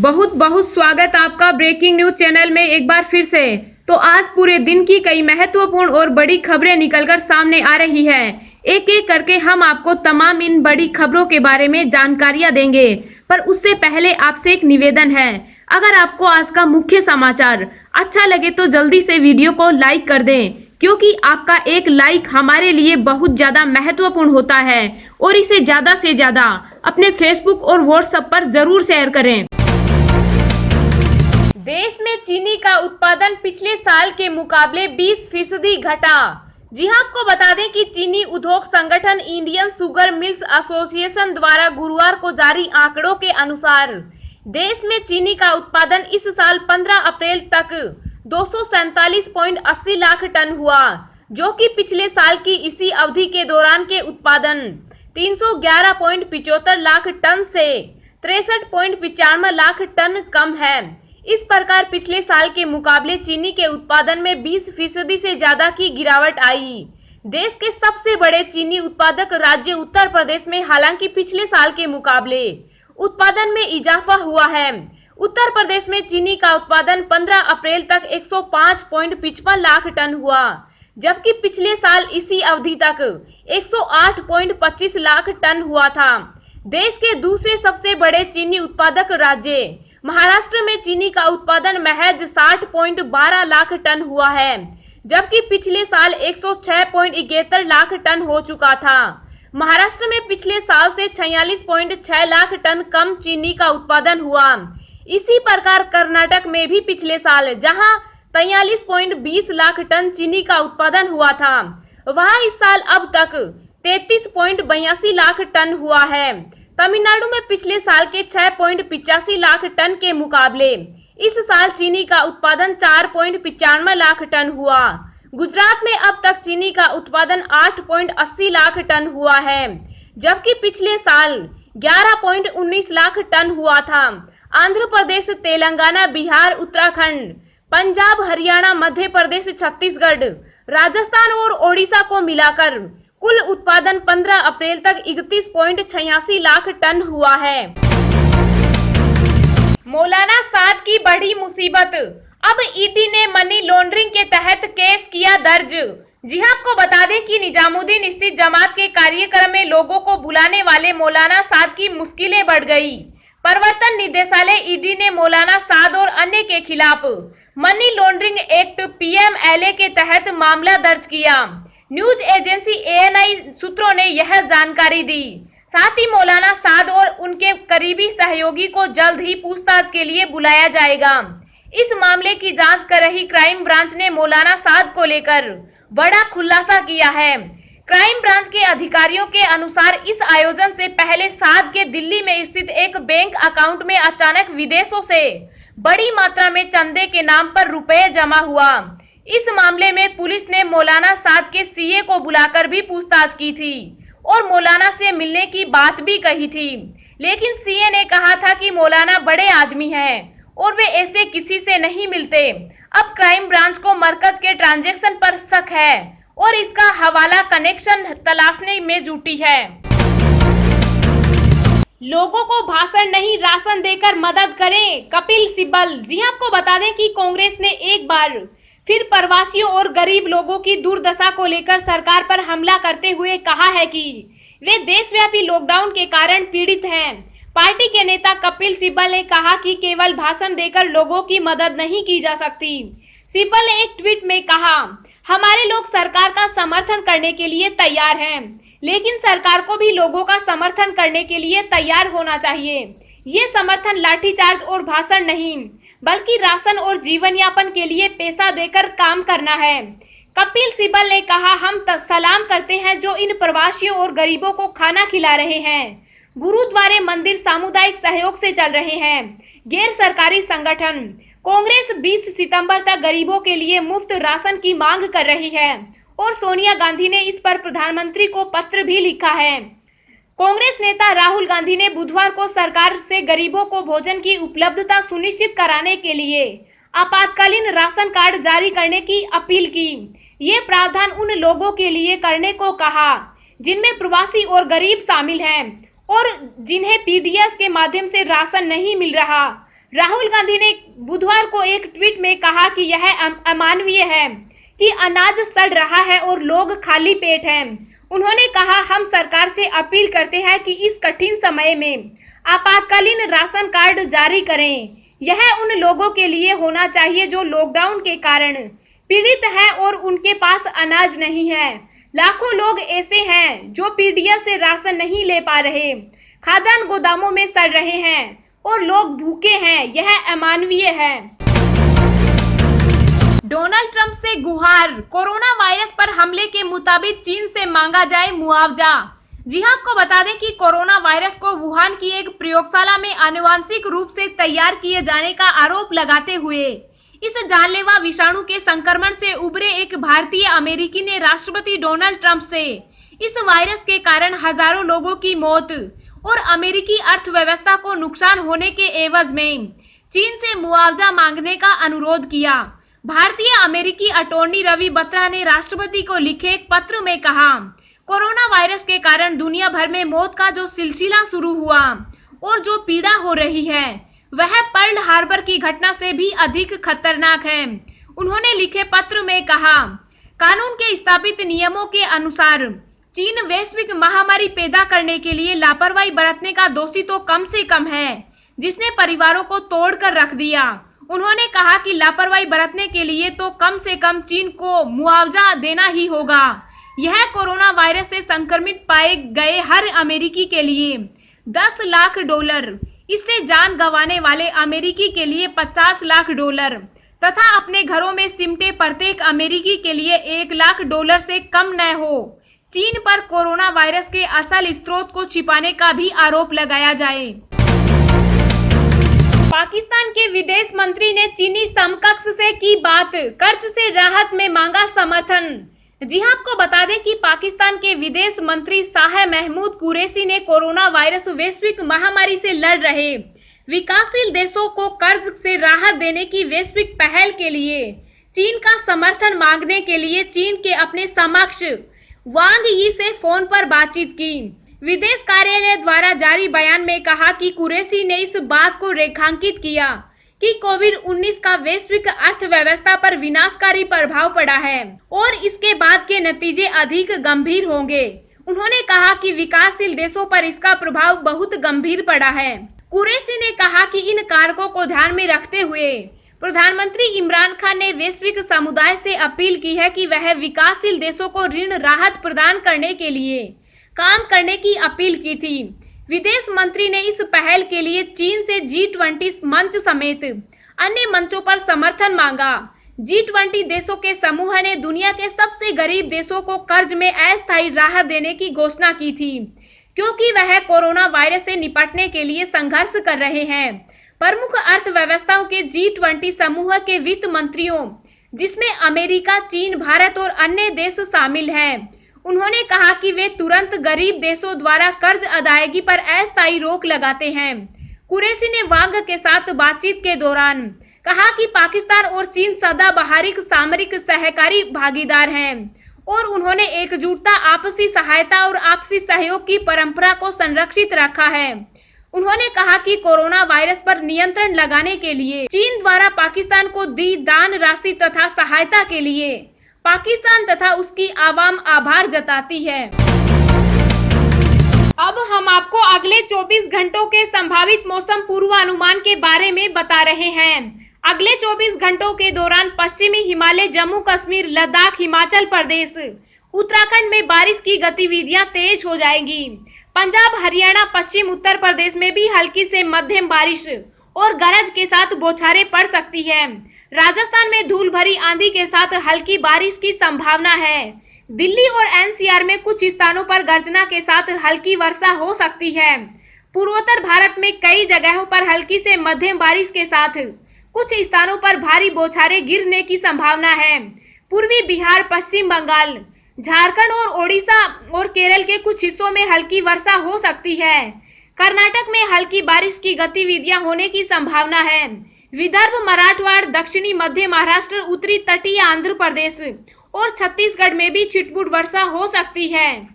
बहुत बहुत स्वागत आपका ब्रेकिंग न्यूज चैनल में एक बार फिर से। तो आज पूरे दिन की कई महत्वपूर्ण और बड़ी खबरें निकलकर सामने आ रही है। एक एक करके हम आपको तमाम इन बड़ी खबरों के बारे में जानकारियां देंगे, पर उससे पहले आपसे एक निवेदन है। अगर आपको आज का मुख्य समाचार अच्छा लगे तो जल्दी से वीडियो को लाइक कर दें, क्योंकि आपका एक लाइक हमारे लिए बहुत ज्यादा महत्वपूर्ण होता है। और इसे ज्यादा से ज्यादा अपने फेसबुक और व्हाट्सएप पर जरूर शेयर करें। देश में चीनी का उत्पादन पिछले साल के मुकाबले 20% घटा। जी हां, आपको बता दें कि चीनी उद्योग संगठन इंडियन शुगर मिल्स एसोसिएशन द्वारा गुरुवार को जारी आंकड़ों के अनुसार देश में चीनी का उत्पादन इस साल 15 अप्रैल तक 247.80 लाख टन हुआ, जो कि पिछले साल की इसी अवधि के दौरान के उत्पादन 311.75 लाख टन से 63.95 लाख टन कम है। इस प्रकार पिछले साल के मुकाबले चीनी के उत्पादन में 20% से ज्यादा की गिरावट आई। देश के सबसे बड़े चीनी उत्पादक राज्य उत्तर प्रदेश में हालांकि पिछले साल के मुकाबले उत्पादन में इजाफा हुआ है। उत्तर प्रदेश में चीनी का उत्पादन 15 अप्रैल तक 105.55 लाख टन हुआ, जबकि पिछले साल इसी अवधि तक 108.25 लाख टन हुआ था। देश के दूसरे सबसे बड़े चीनी उत्पादक राज्य महाराष्ट्र में चीनी का उत्पादन महज 60.12 लाख टन हुआ है, जबकि पिछले साल 106.71 लाख टन हो चुका था। महाराष्ट्र में पिछले साल से 46.6 लाख टन कम चीनी का उत्पादन हुआ। इसी प्रकार कर्नाटक में भी पिछले साल जहां 43.20 लाख टन चीनी का उत्पादन हुआ था, वहां इस साल अब तक 33.82 लाख टन हुआ है। तमिलनाडु में पिछले साल के 6.85 लाख टन के मुकाबले इस साल चीनी का उत्पादन 4.95 लाख टन हुआ। गुजरात में अब तक चीनी का उत्पादन 8.80 लाख टन हुआ है, जबकि पिछले साल 11.19 लाख टन हुआ था। आंध्र प्रदेश, तेलंगाना, बिहार, उत्तराखंड, पंजाब, हरियाणा, मध्य प्रदेश, छत्तीसगढ़, राजस्थान और ओडिशा को मिलाकर कुल उत्पादन 15 अप्रैल तक 31.86 लाख टन हुआ है। मौलाना साद की बड़ी मुसीबत, अब ईडी ने मनी लॉन्ड्रिंग के तहत केस किया दर्ज। जी हां, आपको बता दें कि निजामुद्दीन स्थित जमात के कार्यक्रम में लोगों को बुलाने वाले मौलाना साद की मुश्किलें बढ़ गई। प्रवर्तन निदेशालय ईडी ने मौलाना साद और अन्य के खिलाफ मनी लॉन्ड्रिंग एक्ट PMLA के तहत मामला दर्ज किया। न्यूज एजेंसी ANI सूत्रों ने यह जानकारी दी। साथ ही मौलाना साद और उनके करीबी सहयोगी को जल्द ही पूछताछ के लिए बुलाया जाएगा। इस मामले की जांच कर रही क्राइम ब्रांच ने मौलाना साद को लेकर बड़ा खुलासा किया है। क्राइम ब्रांच के अधिकारियों के अनुसार इस आयोजन से पहले साद के दिल्ली में स्थित एक बैंक अकाउंट में अचानक विदेशों से बड़ी मात्रा में चंदे के नाम पर रुपए जमा हुआ। इस मामले में पुलिस ने मौलाना साद के CA को बुलाकर भी पूछताछ की थी और मौलाना से मिलने की बात भी कही थी, लेकिन CA ने कहा था कि मौलाना बड़े आदमी हैं और वे ऐसे किसी से नहीं मिलते। अब क्राइम ब्रांच को मरकज के ट्रांजैक्शन पर शक है और इसका हवाला कनेक्शन तलाशने में जुटी है। लोगों को भाषण नहीं, राशन देकर मदद करें, कपिल सिब्बल। जी हां, आपको बता दें कि कांग्रेस ने एक बार फिर प्रवासियों और गरीब लोगों की दुर्दशा को लेकर सरकार पर हमला करते हुए कहा है कि वे देशव्यापी लॉकडाउन के कारण पीड़ित हैं। पार्टी के नेता कपिल सिब्बल ने कहा कि केवल भाषण देकर लोगों की मदद नहीं की जा सकती। सिब्बल ने एक ट्वीट में कहा, हमारे लोग सरकार का समर्थन करने के लिए तैयार हैं, लेकिन सरकार को भी लोगों का समर्थन करने के लिए तैयार होना चाहिए। ये समर्थन लाठीचार्ज और भाषण नहीं, बल्कि राशन और जीवन यापन के लिए पैसा देकर काम करना है। कपिल सिब्बल ने कहा, हम सलाम करते हैं जो इन प्रवासियों और गरीबों को खाना खिला रहे हैं। गुरुद्वारे, मंदिर सामुदायिक सहयोग से चल रहे हैं। गैर सरकारी संगठन कांग्रेस 20 सितंबर तक गरीबों के लिए मुफ्त राशन की मांग कर रही है और सोनिया गांधी ने इस पर प्रधानमंत्री को पत्र भी लिखा है। कांग्रेस नेता राहुल गांधी ने बुधवार को सरकार से गरीबों को भोजन की उपलब्धता सुनिश्चित कराने के लिए आपातकालीन राशन कार्ड जारी करने की अपील की। ये प्रावधान उन लोगों के लिए करने को कहा जिनमें प्रवासी और गरीब शामिल हैं और जिन्हें PDS के माध्यम से राशन नहीं मिल रहा। राहुल गांधी ने बुधवार को एक ट्वीट में कहा कि यह अमानवीय है कि अनाज सड़ रहा है और लोग खाली पेट हैं। उन्होंने कहा, हम सरकार से अपील करते हैं कि इस कठिन समय में आपातकालीन राशन कार्ड जारी करें। यह उन लोगों के लिए होना चाहिए जो लॉकडाउन के कारण पीड़ित हैं और उनके पास अनाज नहीं है। लाखों लोग ऐसे हैं जो पीडीएस से राशन नहीं ले पा रहे, खाद्यान्न गोदामों में सड़ रहे हैं और लोग भूखे हैं। यह अमानवीय है। डोनाल्ड ट्रंप से गुहार, कोरोना वायरस पर हमले के मुताबिक चीन से मांगा जाए मुआवजा। जी हां, आपको बता दें कि कोरोना वायरस को वुहान की एक प्रयोगशाला में आनुवांशिक रूप से तैयार किए जाने का आरोप लगाते हुए इस जानलेवा विषाणु के संक्रमण से उबरे एक भारतीय अमेरिकी ने राष्ट्रपति डोनाल्ड ट्रंप से इस वायरस के कारण हजारों लोगों की मौत और अमेरिकी अर्थव्यवस्था को नुकसान होने के एवज में चीन से मुआवजा मांगने का अनुरोध किया। भारतीय अमेरिकी अटॉर्नी रवि बत्रा ने राष्ट्रपति को लिखे एक पत्र में कहा, कोरोना वायरस के कारण दुनिया भर में मौत का जो सिलसिला शुरू हुआ और जो पीड़ा हो रही है वह पर्ल हार्बर की घटना से भी अधिक खतरनाक है। उन्होंने लिखे पत्र में कहा, कानून के स्थापित नियमों के अनुसार चीन वैश्विक महामारी पैदा करने के लिए लापरवाही बरतने का दोषी तो कम से कम है, जिसने परिवारों को तोड़कर रख दिया। उन्होंने कहा कि लापरवाही बरतने के लिए तो कम से कम चीन को मुआवजा देना ही होगा। यह कोरोना वायरस से संक्रमित पाए गए हर अमेरिकी के लिए $10 लाख, इससे जान गंवाने वाले अमेरिकी के लिए $50 लाख तथा अपने घरों में सिमटे प्रत्येक अमेरिकी के लिए $1 लाख से कम न हो। चीन पर कोरोना वायरस के असल स्रोत को छिपाने का भी आरोप लगाया जाए। पाकिस्तान के विदेश मंत्री ने चीनी समकक्ष से की बात, कर्ज से राहत में मांगा समर्थन। जी हां, आपको बता दें कि पाकिस्तान के विदेश मंत्री शाह महमूद कुरैशी ने कोरोना वायरस वैश्विक महामारी से लड़ रहे विकासशील देशों को कर्ज से राहत देने की वैश्विक पहल के लिए चीन का समर्थन मांगने के लिए चीन के अपने समकक्ष वांग यी से फोन पर बातचीत की। विदेश कार्यालय द्वारा जारी बयान में कहा कि कुरैशी ने इस बात को रेखांकित किया कि कोविड-19 का वैश्विक अर्थव्यवस्था पर विनाशकारी प्रभाव पड़ा है और इसके बाद के नतीजे अधिक गंभीर होंगे। उन्होंने कहा कि विकासशील देशों पर इसका प्रभाव बहुत गंभीर पड़ा है। कुरैशी ने कहा कि इन कारकों को ध्यान में रखते हुए प्रधानमंत्री इमरान खान ने वैश्विक समुदाय से अपील की है कि वह विकासशील देशों को ऋण राहत प्रदान करने के लिए काम करने की अपील की थी। विदेश मंत्री ने इस पहल के लिए चीन से G20 मंच समेत अन्य मंचों पर समर्थन मांगा। G20 देशों के समूह ने दुनिया के सबसे गरीब देशों को कर्ज में अस्थायी राहत देने की घोषणा की थी, क्योंकि वह कोरोना वायरस से निपटने के लिए संघर्ष कर रहे हैं। प्रमुख अर्थव्यवस्थाओं के G20 समूह के वित्त मंत्रियों, जिसमें अमेरिका, चीन, भारत और अन्य देश शामिल हैं, उन्होंने कहा कि वे तुरंत गरीब देशों द्वारा कर्ज अदायगी पर अस्थायी रोक लगाते हैं। कुरैशी ने वांग के साथ बातचीत के दौरान कहा कि पाकिस्तान और चीन सदाबहार सामरिक सहकारी भागीदार हैं और उन्होंने एकजुटता, आपसी सहायता और आपसी सहयोग की परंपरा को संरक्षित रखा है। उन्होंने कहा कि कोरोना वायरस पर नियंत्रण लगाने के लिए चीन द्वारा पाकिस्तान को दी दान राशि तथा सहायता के लिए पाकिस्तान तथा उसकी आवाम आभार जताती है। अब हम आपको अगले 24 घंटों के संभावित मौसम पूर्वानुमान के बारे में बता रहे हैं। अगले 24 घंटों के दौरान पश्चिमी हिमालय, जम्मू कश्मीर, लद्दाख, हिमाचल प्रदेश, उत्तराखंड में बारिश की गतिविधियां तेज हो जाएंगी। पंजाब, हरियाणा, पश्चिम उत्तर प्रदेश में भी हल्की से मध्यम बारिश और गरज के साथ बौछारें पड़ सकती है। राजस्थान में धूल भरी आंधी के साथ हल्की बारिश की संभावना है। दिल्ली और एनसीआर में कुछ स्थानों पर गर्जना के साथ हल्की वर्षा हो सकती है। पूर्वोत्तर भारत में कई जगहों पर हल्की से मध्यम बारिश के साथ कुछ स्थानों पर भारी बौछारें गिरने की संभावना है। पूर्वी बिहार, पश्चिम बंगाल, झारखंड और ओडिशा और केरल के कुछ हिस्सों में हल्की वर्षा हो सकती है। कर्नाटक में हल्की बारिश की गतिविधियां होने की संभावना है। विदर्भ, मराठवाड़ा, दक्षिणी मध्य महाराष्ट्र, उत्तरी तटीय आंध्र प्रदेश और छत्तीसगढ़ में भी छिटपुट वर्षा हो सकती है।